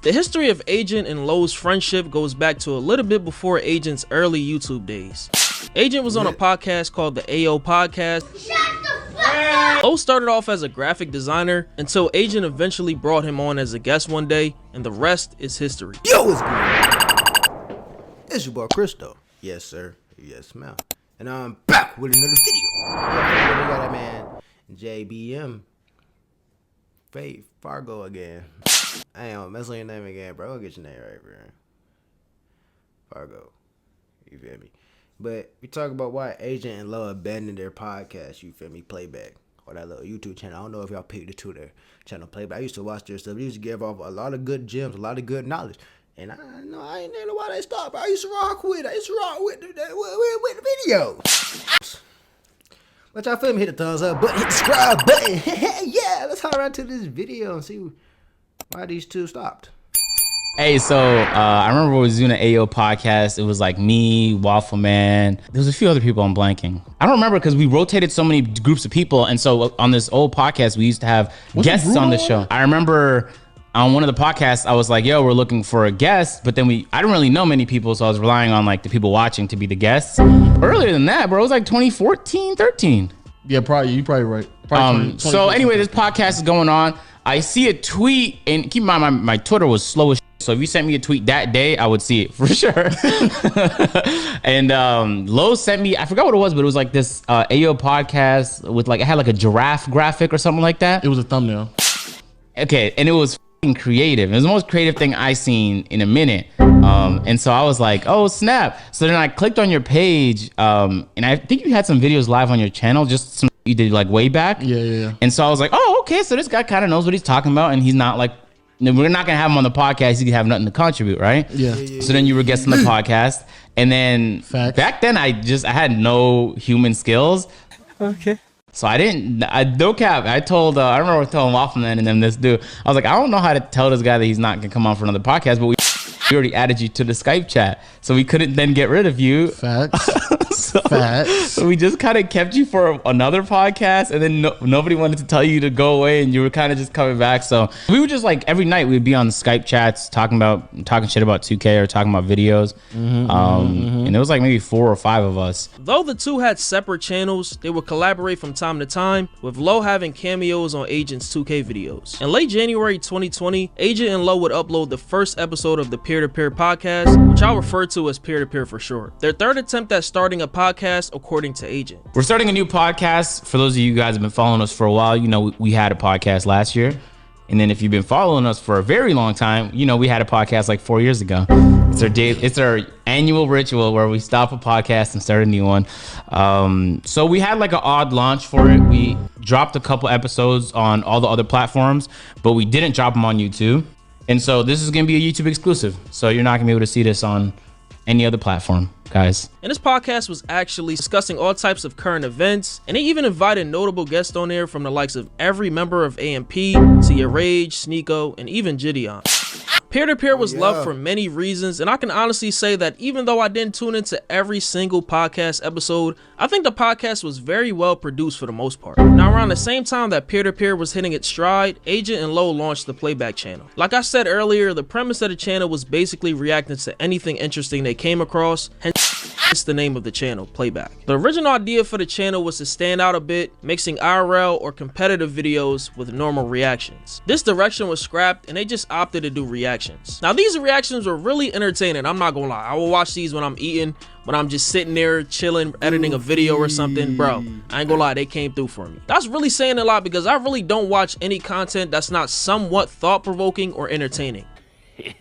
The history of Agent and Lowe's friendship goes back to a little bit before Agent's early YouTube days. Agent was on a podcast called the AO Podcast. Lowe started off as a graphic designer until Agent eventually brought him on as a guest one day, and the rest is history. Yo, what's good? It's your boy Cristo. Yes, sir. Yes, ma'am. And I'm back with another video. We got that man JBM Fargo again. I ain't gonna mess on your name again, bro. I'll get your name right, bro. Fargo. You feel me? But we talk about why Agent and Lowe abandoned their podcast, you feel me, Playback, or that little YouTube channel. I don't know if y'all picked it to their channel, Playback. I used to watch their stuff. They used to give off a lot of good gems, a lot of good knowledge. And I ain't know why they stopped. I used to rock with it. I used to rock with the video. But y'all feel me? Hit the thumbs up button, hit the subscribe button. Yeah, let's hop right to this video and see why these two stopped. Hey, so I remember we was doing an AO podcast. It was like me, Waffle Man. There was a few other people I'm blanking. I don't remember because we rotated so many groups of people. And so on this old podcast, we used to have guests on the show. I remember on one of the podcasts, I was like, yo, we're looking for a guest. But then I didn't really know many people. So I was relying on like the people watching to be the guests. Earlier than that, bro, it was like 2014, 13. Yeah, probably. You're probably right. Probably so anyway, this podcast is going on. I see a tweet, and keep in mind, my Twitter was slow as shit. So if you sent me a tweet that day, I would see it for sure. And Lowe sent me, I forgot what it was, but it was like this AO podcast with like, it had like a giraffe graphic or something like that. It was a thumbnail. Okay, and it was creative. It was the most creative thing I seen in a minute. And so I was like, oh snap. So then I clicked on your page, and I think you had some videos live on your channel, just some you did like way back. Yeah. And so I was like, oh, okay, so this guy kind of knows what he's talking about, and he's not like, we're not gonna have him on the podcast. He can have nothing to contribute, right? Yeah. So then you were guesting the podcast, and then back then I had no human skills. Okay. So no cap. I remember telling Waffleman and then this dude, I was like, I don't know how to tell this guy that he's not gonna come on for another podcast, but we already added you to the Skype chat, so we couldn't then get rid of you. Facts. So we just kind of kept you for another podcast, and then nobody wanted to tell you to go away, and you were kind of just coming back. So we would just like every night we'd be on the Skype chats talking shit about 2K or talking about videos. And it was like maybe 4 or 5 of us. Though the two had separate channels, they would collaborate from time to time, with Lowe having cameos on Agent's 2K videos. In late January 2020, Agent and Lowe would upload the first episode of the Peer-to-Peer podcast, which I'll refer to as Peer-to-Peer for short. Their third attempt at starting a podcast, according to Agent. We're starting a new podcast. For those of you guys who have been following us for a while, you know we had a podcast last year. And then if you've been following us for a very long time, you know we had a podcast like 4 years ago. It's our annual ritual where we stop a podcast and start a new one. So we had like an odd launch for it. We dropped a couple episodes on all the other platforms, but we didn't drop them on YouTube. And so this is going to be a YouTube exclusive. So you're not going to be able to see this on any other platform, guys. And this podcast was actually discussing all types of current events, and they even invited notable guests on there from the likes of every member of AMP, Tia Rage, Sneeko, and even Gideon. Peer-to-Peer was loved for many reasons, and I can honestly say that even though I didn't tune into every single podcast episode, I think the podcast was very well produced for the most part. Now, around the same time that Peer-to-Peer was hitting its stride, Agent and Lowe launched the Playback channel. Like I said earlier, the premise of the channel was basically reacting to anything interesting they came across, hence the name of the channel, Playback. The original idea for the channel was to stand out a bit, mixing IRL or competitive videos with normal reactions. This direction was scrapped, and they just opted to do reactions. Now, these reactions were really entertaining. I'm not gonna lie. I will watch these when I'm eating, when I'm just sitting there chilling, editing a video or something. Bro, I ain't gonna lie, they came through for me. That's really saying a lot because I really don't watch any content that's not somewhat thought-provoking or entertaining.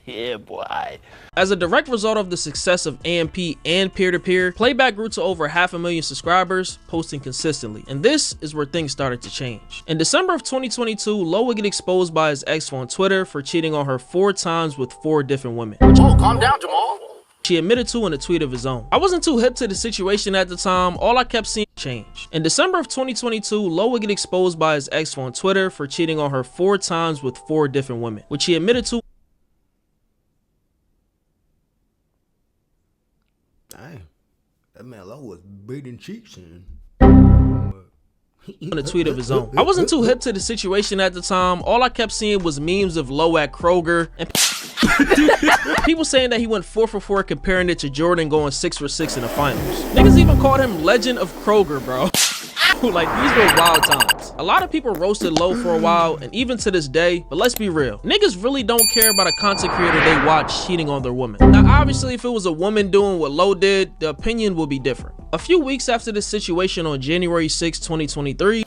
Yeah, boy. As a direct result of the success of AMP and Peer-to-Peer, Playback grew to over 500,000 subscribers, posting consistently. And this is where things started to change. In December of 2022, Lowe would get exposed by his ex on Twitter for cheating on her 4 times with 4 different women. Oh, calm down, Jamal. She admitted to in a tweet of his own. I wasn't too hip to the situation at the time. All I kept seeing change. In December of 2022, Lowe would get exposed by his ex on Twitter for cheating on her 4 times with 4 different women, which he admitted to. Dang, that man Lowe was beating cheeks in a tweet of his own. I wasn't too hip to the situation at the time. All I kept seeing was memes of Lowe at Kroger and People saying that he went 4 for 4, comparing it to Jordan going 6 for 6 in the finals. Niggas even called him Legend of Kroger, bro. Like, these were wild times. A lot of people roasted Low for a while, and even to this day, but let's be real. Niggas really don't care about a content creator they watch cheating on their woman. Now, obviously, if it was a woman doing what Low did, the opinion would be different. A few weeks after this situation on January 6, 2023,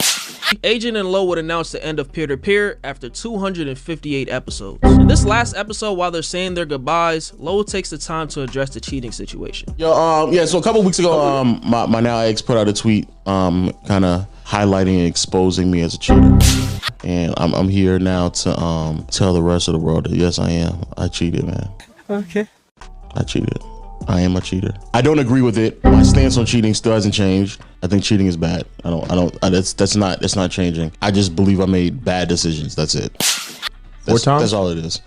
Agent and Low would announce the end of Peer to Peer after 258 episodes. In this last episode, while they're saying their goodbyes, Low takes the time to address the cheating situation. Yeah, so a couple weeks ago, my now ex put out a tweet kind of highlighting and exposing me as a cheater. And I'm here now to tell the rest of the world that yes, I am. I cheated, man. Okay. I cheated. I am a cheater. I don't agree with it. My stance on cheating still hasn't changed. I think cheating is bad. That's not changing. I just believe I made bad decisions. That's it. Four times? That's all it is.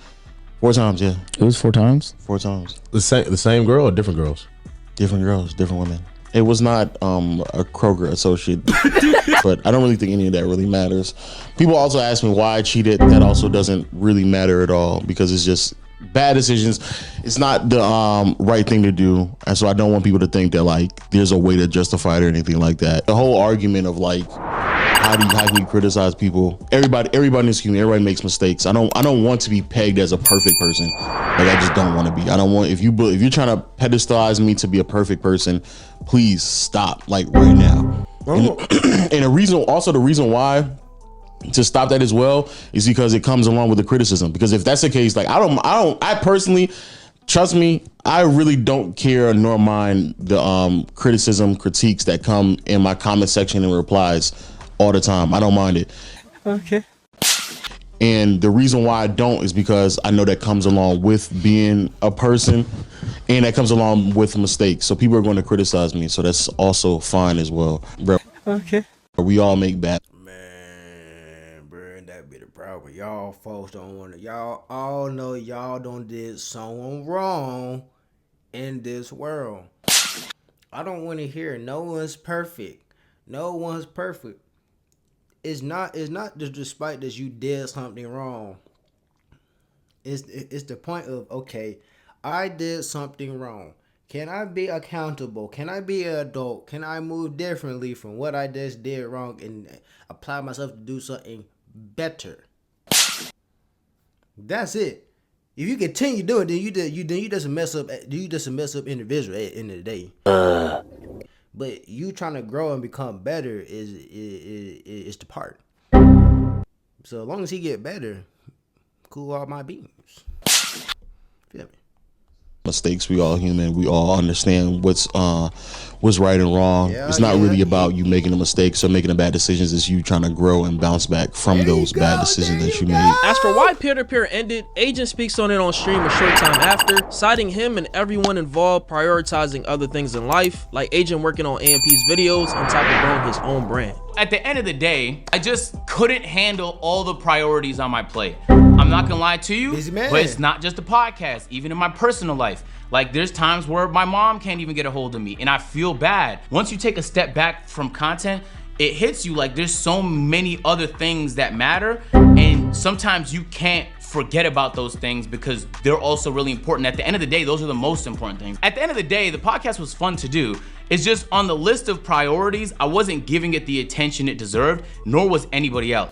4 times, yeah. It was 4 times? 4 times. The same girl or different girls? Different girls, different women. It was not a Kroger associate, but I don't really think any of that really matters. People also ask me why I cheated. That also doesn't really matter at all because it's just bad decisions. It's not the right thing to do, and so I don't want people to think that like there's a way to justify it or anything like that. The whole argument of like how can you criticize people? Everybody's human. Everybody makes mistakes. I don't want to be pegged as a perfect person. Like I just don't want to be. I don't want if you're trying to pedestalize me to be a perfect person, please stop like right now. And the reason why to stop that as well is because it comes along with the criticism. Because if that's the case, like I personally, trust me, I really don't care nor mind the critiques that come in my comment section and replies all the time. I don't mind it. Okay. And the reason why I don't is because I know that comes along with being a person and that comes along with mistakes. So people are going to criticize me. So that's also fine as well. Bro. Okay. We all make bad. But y'all folks don't want to. Y'all all know y'all done did someone wrong in this world. I don't want to hear no one's perfect. No one's perfect. It's not just despite that you did something wrong. It's the point of, okay, I did something wrong. Can I be accountable? Can I be an adult? Can I move differently from what I just did wrong and apply myself to do something better? That's it. If you continue doing it, then you just a mess up. You just a mess up individual at the end of the day. But you trying to grow and become better is the part. So as long as he get better, cool all my beans. Feel me? Mistakes. We all human. We all understand what's right and wrong. Yeah, it's not really about you making the mistakes or making the bad decisions. It's you trying to grow and bounce back from those bad decisions that you made. As for why Peer to Peer ended, Agent speaks on it on stream a short time after, citing him and everyone involved prioritizing other things in life, like Agent working on AMP's videos on top of growing his own brand. At the end of the day, I just couldn't handle all the priorities on my plate. I'm not gonna lie to you, but it's not just the podcast, even in my personal life. Like there's times where my mom can't even get a hold of me and I feel bad. Once you take a step back from content, it hits you like there's so many other things that matter, and sometimes you can't forget about those things because they're also really important. At the end of the day, those are the most important things. At the end of the day, the podcast was fun to do. It's just on the list of priorities, I wasn't giving it the attention it deserved, nor was anybody else.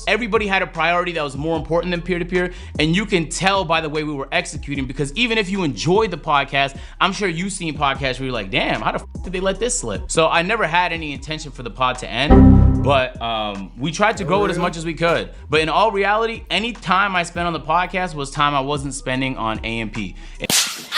Everybody had a priority that was more important than Peer to Peer, and you can tell by the way we were executing, because even if you enjoyed the podcast, I'm sure you've seen podcasts where you're like, damn, how the f did they let this slip? So I never had any intention for the pod to end, but we tried to grow it as much as we could. But in all reality, any time I spent on the podcast was time I wasn't spending on AMP.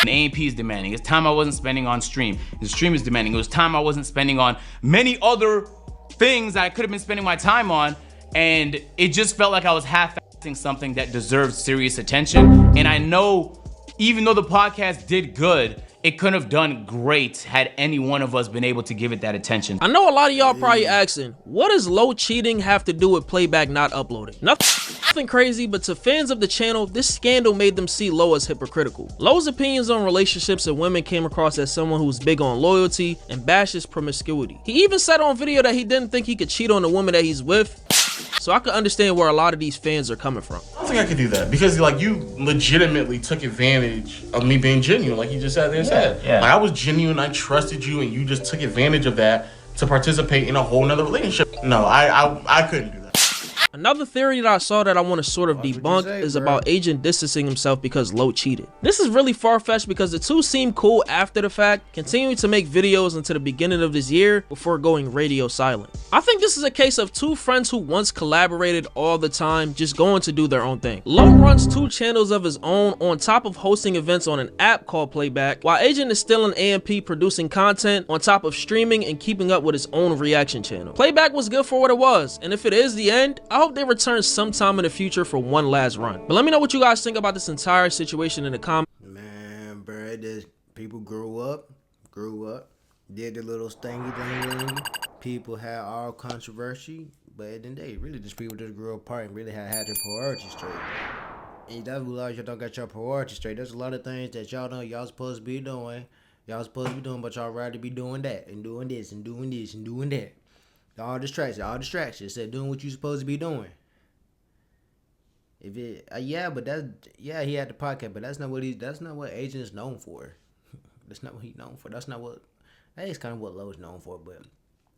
And AMP is demanding. It's time I wasn't spending on stream. The stream is demanding. It was time I wasn't spending on many other things that I could have been spending my time on. And it just felt like I was half-assing something that deserved serious attention. And I know even though the podcast did good, it couldn't have done great had any one of us been able to give it that attention. I know a lot of y'all probably asking, what does Low cheating have to do with playback not uploading? Nothing crazy, but to fans of the channel, this scandal made them see Low as hypocritical. Low's opinions on relationships and women came across as someone who's big on loyalty and bashes promiscuity. He even said on video that he didn't think he could cheat on the woman that he's with. So I can understand where a lot of these fans are coming from. I don't think I could do that because like you legitimately took advantage of me being genuine, like you just sat there and said. Yeah. Like I was genuine, I trusted you, and you just took advantage of that to participate in a whole nother relationship. No, I couldn't do that. Another theory that I saw that I want to sort of Watch what you debunk say, is bro. about Agent distancing himself because Lo cheated. This is really far-fetched because the two seem cool after the fact, continuing to make videos until the beginning of this year before going radio silent. I think this is a case of two friends who once collaborated all the time just going to do their own thing. Lo runs 2 channels of his own on top of hosting events on an app called Playback, while Agent is still in AMP producing content on top of streaming and keeping up with his own reaction channel. Playback was good for what it was, and if it is the end, I hope they return sometime in the future for one last run. But let me know what you guys think about this entire situation in the comments. Man, bro, it just people grew up, did the little stingy thing. People had all controversy, but at the end of the day, really just people just grew apart and really had their priorities straight. And that's what a lot of y'all don't got your priorities straight. There's a lot of things that y'all know y'all supposed to be doing. But y'all rather be doing that and doing this and doing this and doing that. All distractions. Instead of doing what you supposed to be doing. If it, he had the podcast, but that's not what Agent is known for. That's not what he's known for. That is kind of what Lowe's known for, but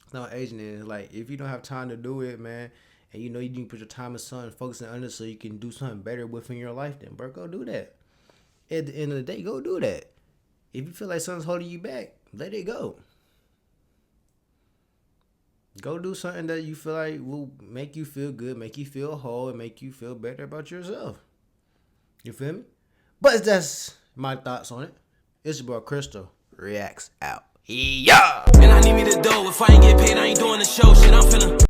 it's not what Agent is. Like, if you don't have time to do it, man, and you know you need to put your time and sun focusing on it so you can do something better within your life, then bro, go do that. At the end of the day, go do that. If you feel like something's holding you back, let it go. Go do something that you feel like will make you feel good, make you feel whole, and make you feel better about yourself. You feel me? But that's my thoughts on it. It's your boy CristoReacts out. Yeah! And I need me to do if I ain't get paid, I ain't doing the show. Shit, I'm finna